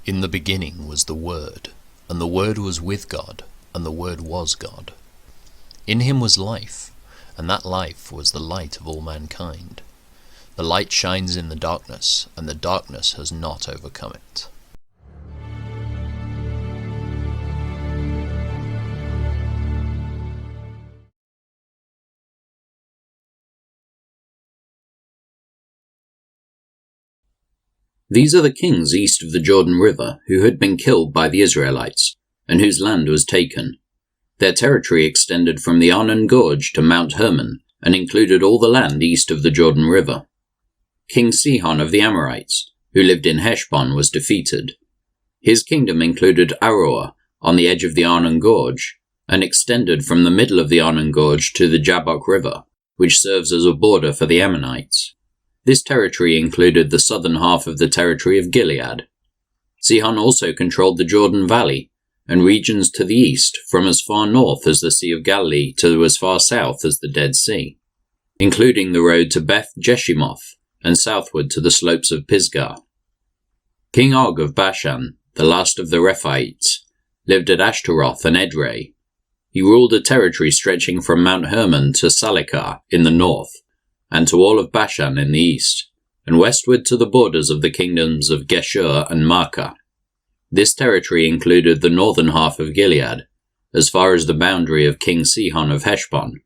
In the beginning was the Word, and the Word was with God, and the Word was God. In him was life, and that life was the light of all mankind. The light shines in the darkness, and the darkness has not overcome it. These are the kings east of the Jordan River who had been killed by the Israelites, and whose land was taken. Their territory extended from the Arnon Gorge to Mount Hermon, and included all the land east of the Jordan River. King Sihon of the Amorites, who lived in Heshbon, was defeated. His kingdom included Aroer on the edge of the Arnon Gorge, and extended from the middle of the Arnon Gorge to the Jabbok River, which serves as a border for the Ammonites. This territory included the southern half of the territory of Gilead. Sihon also controlled the Jordan Valley, and regions to the east, from as far north as the Sea of Galilee to as far south as the Dead Sea, including the road to Beth Jeshimoth, and southward to the slopes of Pisgah. King Og of Bashan, the last of the Rephaites, lived at Ashtaroth and Edrei. He ruled a territory stretching from Mount Hermon to Salekah in the north, and to all of Bashan in the east, and westward to the borders of the kingdoms of Geshur and Maacah. This territory included the northern half of Gilead, as far as the boundary of King Sihon of Heshbon.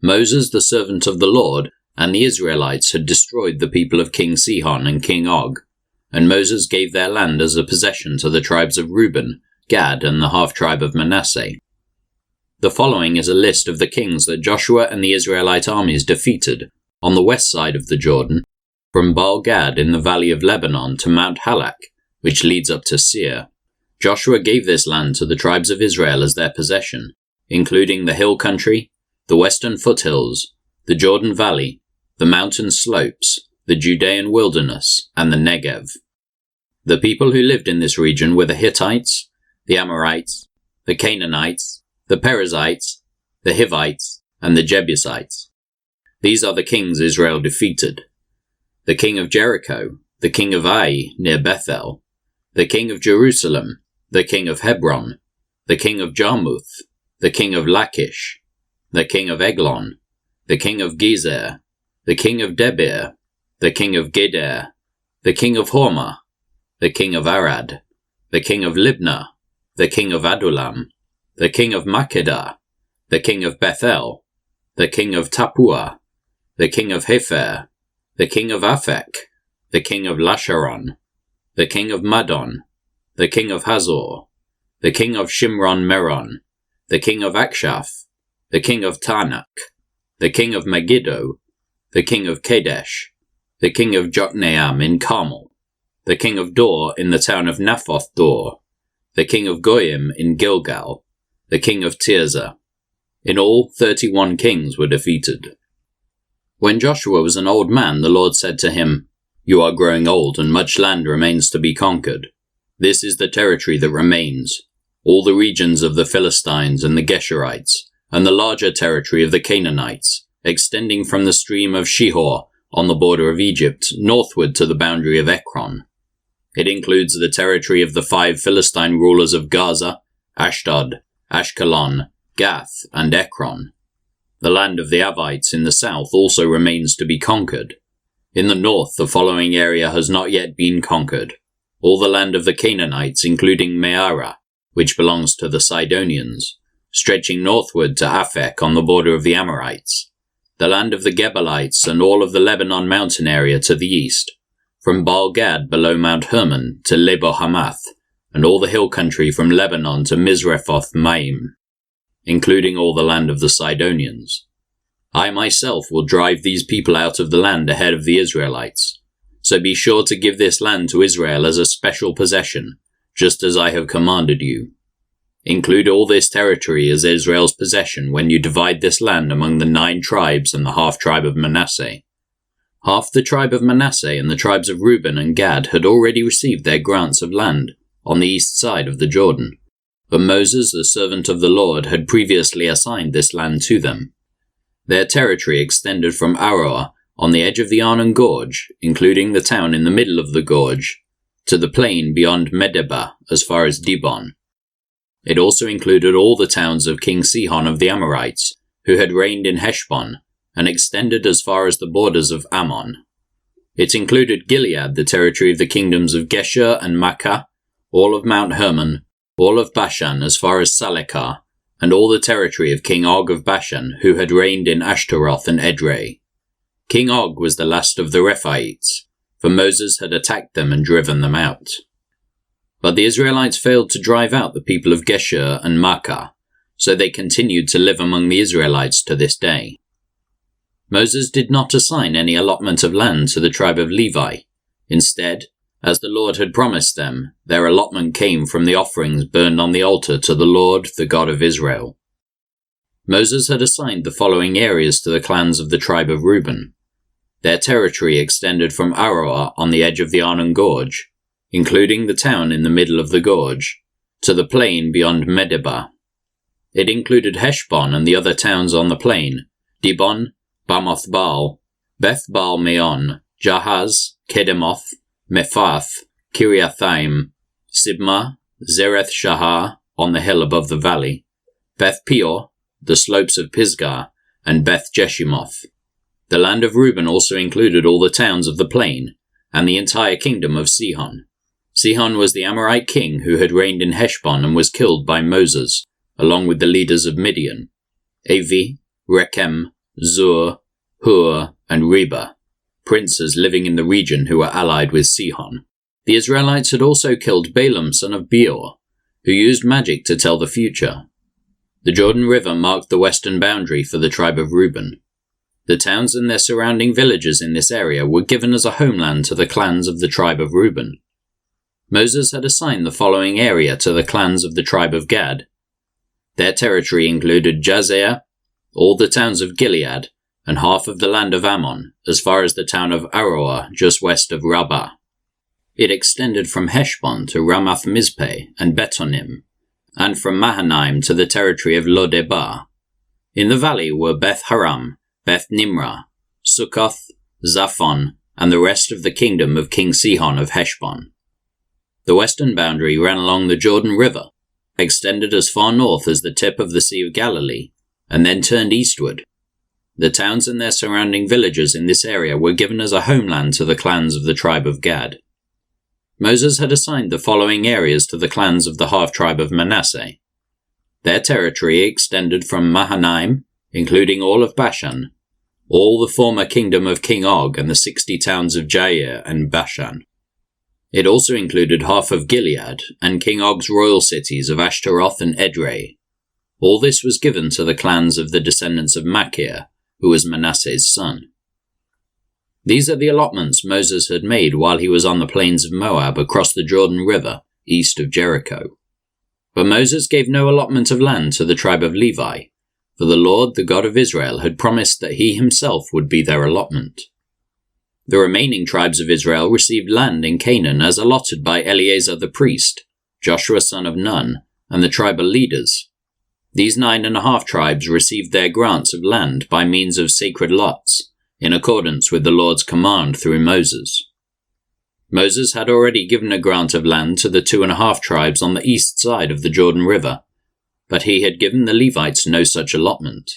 Moses, the servant of the Lord, and the Israelites had destroyed the people of King Sihon and King Og, and Moses gave their land as a possession to the tribes of Reuben, Gad, and the half-tribe of Manasseh. The following is a list of the kings that Joshua and the Israelite armies defeated on the west side of the Jordan, from Baal-Gad in the valley of Lebanon to Mount Halak, which leads up to Seir. Joshua gave this land to the tribes of Israel as their possession, including the hill country, the western foothills, the Jordan Valley, the mountain slopes, the Judean wilderness, and the Negev. The people who lived in this region were the Hittites, the Amorites, the Canaanites, the Perizzites, the Hivites, and the Jebusites. These are the kings Israel defeated: the king of Jericho, the king of Ai near Bethel, the king of Jerusalem, the king of Hebron, the king of Jarmuth, the king of Lachish, the king of Eglon, the king of Gezer, the king of Debir, the king of Geder, the king of Hormah, the king of Arad, the king of Libnah, the king of Adullam, the king of Makkedah, the king of Bethel, the king of Tappuah, the king of Hepher, the king of Aphek, the king of Lasharon, the king of Madon, the king of Hazor, the king of Shimron Meron, the king of Akshaph, the king of Tanakh, the king of Megiddo, the king of Kadesh, the king of Jokneam in Carmel, the king of Dor in the town of Naphoth Dor, the king of Goyim in Gilgal, the king of Tirzah. In all, 31 kings were defeated. When Joshua was an old man, the Lord said to him, "You are growing old, and much land remains to be conquered. This is the territory that remains, all the regions of the Philistines and the Geshurites, and the larger territory of the Canaanites, extending from the stream of Shihor on the border of Egypt northward to the boundary of Ekron. It includes the territory of the 5 Philistine rulers of Gaza, Ashdod, Ashkelon, Gath, and Ekron. The land of the Avites in the south also remains to be conquered. In the north, the following area has not yet been conquered: all the land of the Canaanites, including Mearah, which belongs to the Sidonians, stretching northward to Aphek on the border of the Amorites, the land of the Gebalites, and all of the Lebanon mountain area to the east, from Baal-Gad below Mount Hermon to Lebo-Hamath, and all the hill country from Lebanon to Misrephoth-Maim, including all the land of the Sidonians. I myself will drive these people out of the land ahead of the Israelites. So be sure to give this land to Israel as a special possession, just as I have commanded you. Include all this territory as Israel's possession when you divide this land among the 9 tribes and the half-tribe of Manasseh." Half the tribe of Manasseh and the tribes of Reuben and Gad had already received their grants of land on the east side of the Jordan, but Moses, the servant of the Lord, had previously assigned this land to them. Their territory extended from Aroer on the edge of the Arnon Gorge, including the town in the middle of the gorge, to the plain beyond Medeba as far as Dibon. It also included all the towns of King Sihon of the Amorites, who had reigned in Heshbon, and extended as far as the borders of Ammon. It included Gilead, the territory of the kingdoms of Geshur and Makkah, all of Mount Hermon, all of Bashan as far as Salekah, and all the territory of King Og of Bashan, who had reigned in Ashtaroth and Edrei. King Og was the last of the Rephaites, for Moses had attacked them and driven them out. But the Israelites failed to drive out the people of Geshur and Makkah, so they continued to live among the Israelites to this day. Moses did not assign any allotment of land to the tribe of Levi. Instead, as the Lord had promised them, their allotment came from the offerings burned on the altar to the Lord, the God of Israel. Moses had assigned the following areas to the clans of the tribe of Reuben. Their territory extended from Aroer on the edge of the Arnon Gorge, including the town in the middle of the gorge, to the plain beyond Medeba. It included Heshbon and the other towns on the plain, Dibon, Bamoth Baal, Beth Baal Meon, Jahaz, Kedemoth, Mephath, Kiriathaim, Sibmah, Zereth Shahar on the hill above the valley, Beth Peor, the slopes of Pisgah, and Beth Jeshimoth. The land of Reuben also included all the towns of the plain, and the entire kingdom of Sihon. Sihon was the Amorite king who had reigned in Heshbon and was killed by Moses, along with the leaders of Midian, Avi, Rechem, Zur, Hur, and Reba, princes living in the region who were allied with Sihon. The Israelites had also killed Balaam son of Beor, who used magic to tell the future. The Jordan River marked the western boundary for the tribe of Reuben. The towns and their surrounding villages in this area were given as a homeland to the clans of the tribe of Reuben. Moses had assigned the following area to the clans of the tribe of Gad. Their territory included Jazer, all the towns of Gilead, and half of the land of Ammon, as far as the town of Aroer, just west of Rabbah. It extended from Heshbon to Ramath Mizpeh and Betonim, and from Mahanaim to the territory of Lo-debar. In the valley were Beth Haram, Beth Nimrah, Sukkoth, Zaphon, and the rest of the kingdom of King Sihon of Heshbon. The western boundary ran along the Jordan River, extended as far north as the tip of the Sea of Galilee, and then turned eastward. The towns and their surrounding villages in this area were given as a homeland to the clans of the tribe of Gad. Moses had assigned the following areas to the clans of the half-tribe of Manasseh. Their territory extended from Mahanaim, including all of Bashan, all the former kingdom of King Og and the 60 towns of Jair and Bashan. It also included half of Gilead and King Og's royal cities of Ashtaroth and Edrei. All this was given to the clans of the descendants of Machir, who was Manasseh's son. These are the allotments Moses had made while he was on the plains of Moab across the Jordan River, east of Jericho. But Moses gave no allotment of land to the tribe of Levi, for the Lord, the God of Israel, had promised that he himself would be their allotment. The remaining tribes of Israel received land in Canaan as allotted by Eleazar the priest, Joshua son of Nun, and the tribal leaders. These 9.5 tribes received their grants of land by means of sacred lots, in accordance with the Lord's command through Moses. Moses had already given a grant of land to the 2.5 tribes on the east side of the Jordan River, but he had given the Levites no such allotment.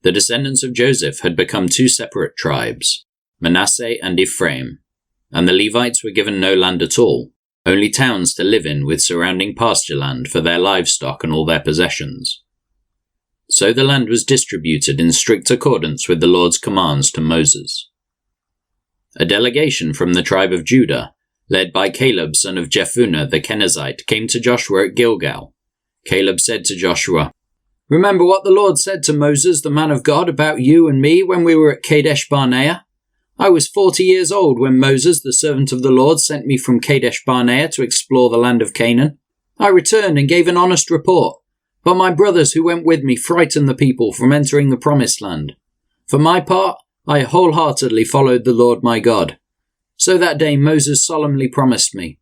The descendants of Joseph had become 2 separate tribes, Manasseh and Ephraim, and the Levites were given no land at all, only towns to live in with surrounding pasture land for their livestock and all their possessions. So the land was distributed in strict accordance with the Lord's commands to Moses. A delegation from the tribe of Judah, led by Caleb son of Jephunneh the Kenizzite, came to Joshua at Gilgal. Caleb said to Joshua, "Remember what the Lord said to Moses, the man of God, about you and me when we were at Kadesh Barnea? I was 40 years old when Moses, the servant of the Lord, sent me from Kadesh Barnea to explore the land of Canaan. I returned and gave an honest report, but my brothers who went with me frightened the people from entering the promised land. For my part, I wholeheartedly followed the Lord my God. So that day Moses solemnly promised me,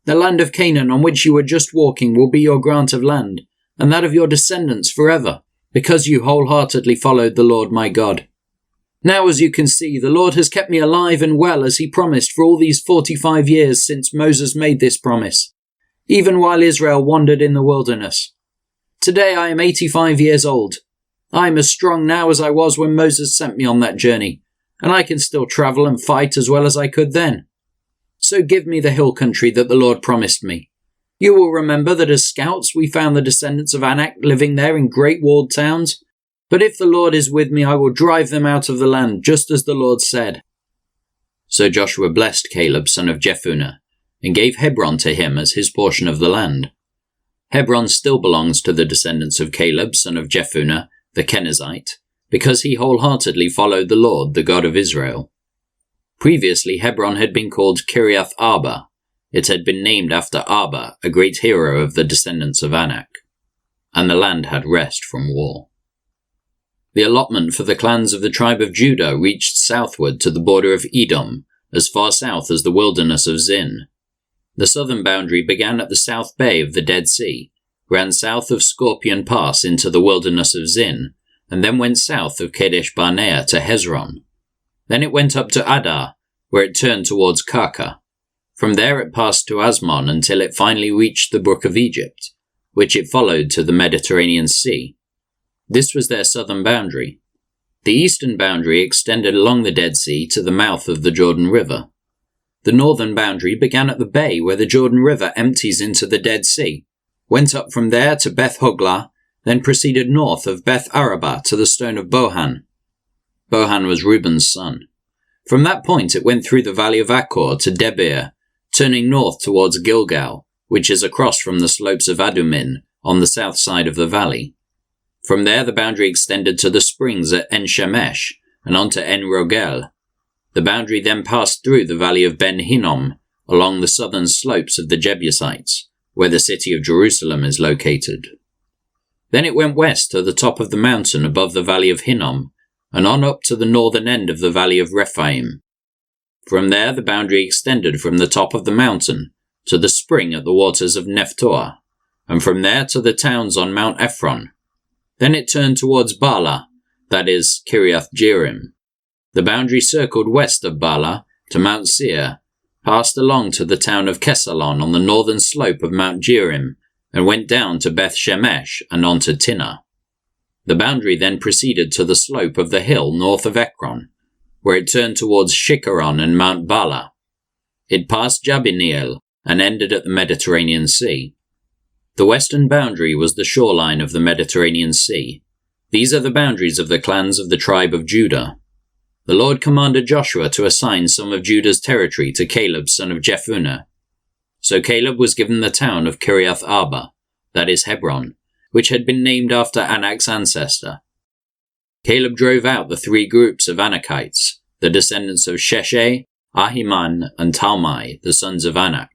'The land of Canaan on which you were just walking will be your grant of land, and that of your descendants forever, because you wholeheartedly followed the Lord my God.' Now, as you can see, the Lord has kept me alive and well as he promised for all these 45 years since Moses made this promise, even while Israel wandered in the wilderness. Today I am 85 years old. I am as strong now as I was when Moses sent me on that journey, and I can still travel and fight as well as I could then. So give me the hill country that the Lord promised me. You will remember that as scouts we found the descendants of Anak living there in great walled towns. But if the Lord is with me, I will drive them out of the land, just as the Lord said." So Joshua blessed Caleb son of Jephunneh, and gave Hebron to him as his portion of the land. Hebron still belongs to the descendants of Caleb son of Jephunneh, the Kenizzite, because he wholeheartedly followed the Lord, the God of Israel. Previously Hebron had been called Kiriath Arba. It had been named after Arba, a great hero of the descendants of Anak. And the land had rest from war. The allotment for the clans of the tribe of Judah reached southward to the border of Edom, as far south as the wilderness of Zin. The southern boundary began at the south bay of the Dead Sea, ran south of Scorpion Pass into the wilderness of Zin, and then went south of Kadesh Barnea to Hezron. Then it went up to Adar, where it turned towards Karka. From there it passed to Asmon until it finally reached the Brook of Egypt, which it followed to the Mediterranean Sea. This was their southern boundary. The eastern boundary extended along the Dead Sea to the mouth of the Jordan River. The northern boundary began at the bay where the Jordan River empties into the Dead Sea, went up from there to Beth Hoglah, then proceeded north of Beth Arabah to the stone of Bohan. Bohan was Reuben's son. From that point it went through the valley of Achor to Debir, turning north towards Gilgal, which is across from the slopes of Adumin on the south side of the valley. From there the boundary extended to the springs at En-Shemesh and on to En-Rogel. The boundary then passed through the valley of Ben-Hinnom along the southern slopes of the Jebusites, where the city of Jerusalem is located. Then it went west to the top of the mountain above the valley of Hinnom and on up to the northern end of the valley of Rephaim. From there the boundary extended from the top of the mountain to the spring at the waters of Nephtoah, and from there to the towns on Mount Ephron. Then it turned towards Baalah, that is, Kiriath Jearim. The boundary circled west of Baalah to Mount Seir, passed along to the town of Kesalon on the northern slope of Mount Jearim, and went down to Beth Shemesh and on to Tinnah. The boundary then proceeded to the slope of the hill north of Ekron, where it turned towards Shikharon and Mount Baalah. It passed Jabneel and ended at the Mediterranean Sea. The western boundary was the shoreline of the Mediterranean Sea. These are the boundaries of the clans of the tribe of Judah. The Lord commanded Joshua to assign some of Judah's territory to Caleb son of Jephunneh. So Caleb was given the town of Kiriath Arba, that is Hebron, which had been named after Anak's ancestor. Caleb drove out the three groups of Anakites, the descendants of Sheshai, Ahiman, and Talmai, the sons of Anak.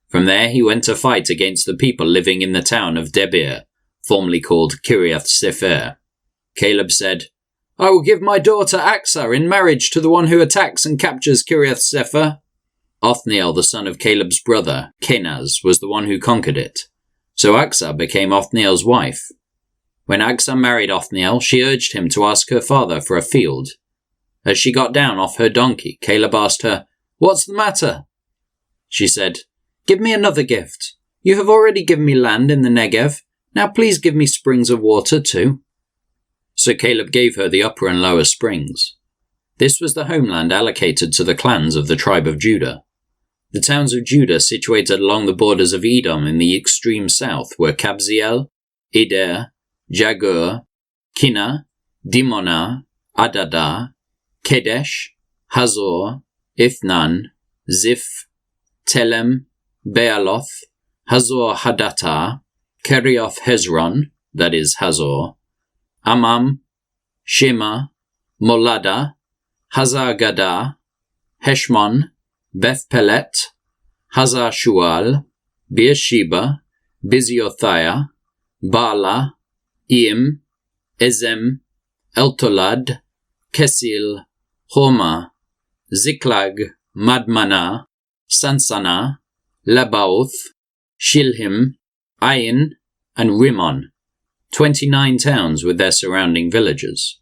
From there he went to fight against the people living in the town of Debir, formerly called Kiriath Sefer. Caleb said, "I will give my daughter Achsah in marriage to the one who attacks and captures Kiriath Sefer." Othniel, the son of Caleb's brother, Kenaz, was the one who conquered it. So Achsah became Othniel's wife. When Achsah married Othniel, she urged him to ask her father for a field. As she got down off her donkey, Caleb asked her, "What's the matter?" She said, "Give me another gift. You have already given me land in the Negev. Now please give me springs of water too." So Caleb gave her the upper and lower springs. This was the homeland allocated to the clans of the tribe of Judah. The towns of Judah situated along the borders of Edom in the extreme south were Kabziel, Eder, Jagur, Kinah, Dimonah, Adadah, Kedesh, Hazor, Ithnan, Ziph, Telem, Bealoth, Hazor Hadattah, Kerioth Hezron, that is Hazor, Amam, Shema, Molada, Hazar Gadah, Heshmon, Beth Pelet, Hazar Shual, Beersheba, Biziothia, Baalah, Im, Ezem, Eltolad, Kesil, Homa, Ziklag, Madmanah, Sansana, Labaoth, Shilhim, Ain, and Rimmon, 29 towns with their surrounding villages.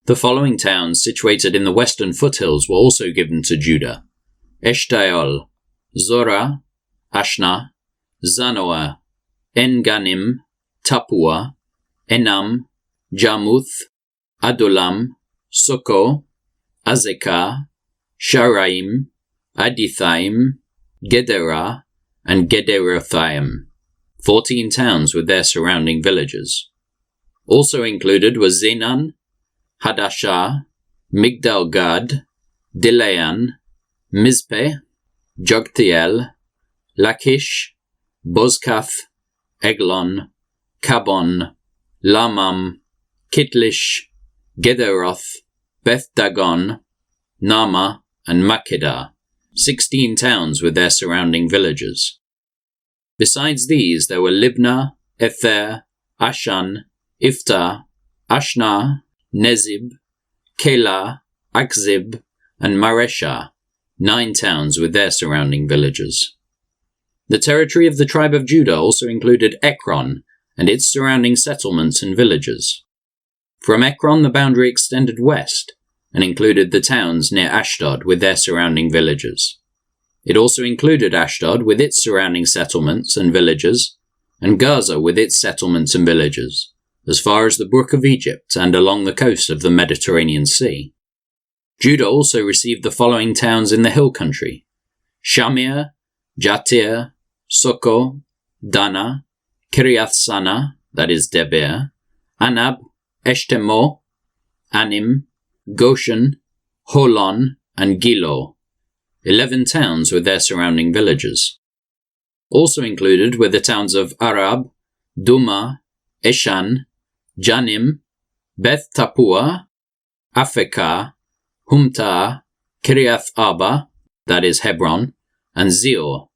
The following towns situated in the western foothills were also given to Judah: Eshtaol, Zorah, Ashna, Zanoah, En-Ganim, Tapua, Enam, Jarmuth, Adullam, Soko, Azekah, Sharaim, Adithaim, Gederah, and Gederothaim, 14 towns with their surrounding villages. Also included were Zenan, Hadashah, Migdal-Gad, Dilean, Mizpeh, Jogtiel, Lachish, Bozkath, Eglon, Kabon, Lamam, Kitlish, Gederoth, Beth-Dagon, Nama, and Makkedah, 16 towns with their surrounding villages. Besides these, there were Libnah, Ether, Ashan, Iftah, Ashna, Nezib, Keilah, Akzib, and Mareshah, 9 towns with their surrounding villages. The territory of the tribe of Judah also included Ekron and its surrounding settlements and villages. From Ekron, the boundary extended west and included the towns near Ashdod with their surrounding villages. It also included Ashdod with its surrounding settlements and villages, and Gaza with its settlements and villages, as far as the Brook of Egypt and along the coast of the Mediterranean Sea. Judah also received the following towns in the hill country: Shamir, Jatir, Soko, Dana, Kiriath Sana, that is Debir, Anab, Eshtemoh, Anim, Goshen, Holon, and Gilo, 11 towns with their surrounding villages. Also included were the towns of Arab, Duma, Eshan, Janim, Beth Tapua, Afekah, Humta, Kiriath Arba, that is Hebron, and Zior,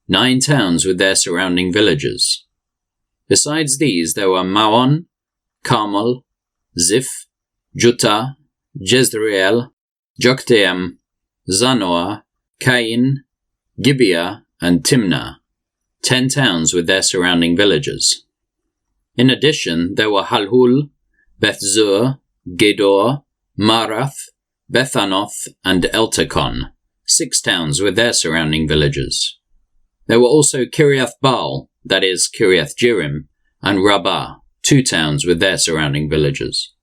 9 towns with their surrounding villages. Besides these, there were Maon, Carmel, Ziph, Juttah, Jezreel, Jokteam, Zanoah, Cain, Gibeah, and Timnah, 10 towns with their surrounding villages. In addition, there were Halhul, Beth-zur, Gedor, Marath, Bethanoth, and Eltekon, 6 towns with their surrounding villages. There were also Kiriath Baal, that is Kiriath Jearim, and Rabbah, 2 towns with their surrounding villages.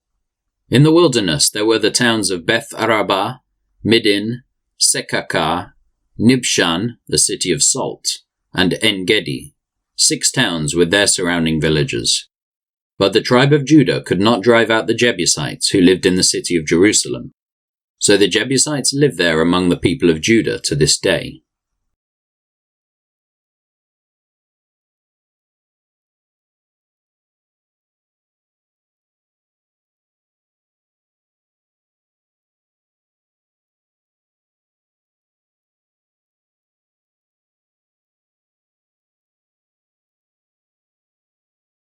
In the wilderness there were the towns of Beth Arabah, Midin, Sekakah, Nibshan, the city of salt, and En-Gedi, 6 towns with their surrounding villages. But the tribe of Judah could not drive out the Jebusites who lived in the city of Jerusalem. So the Jebusites live there among the people of Judah to this day.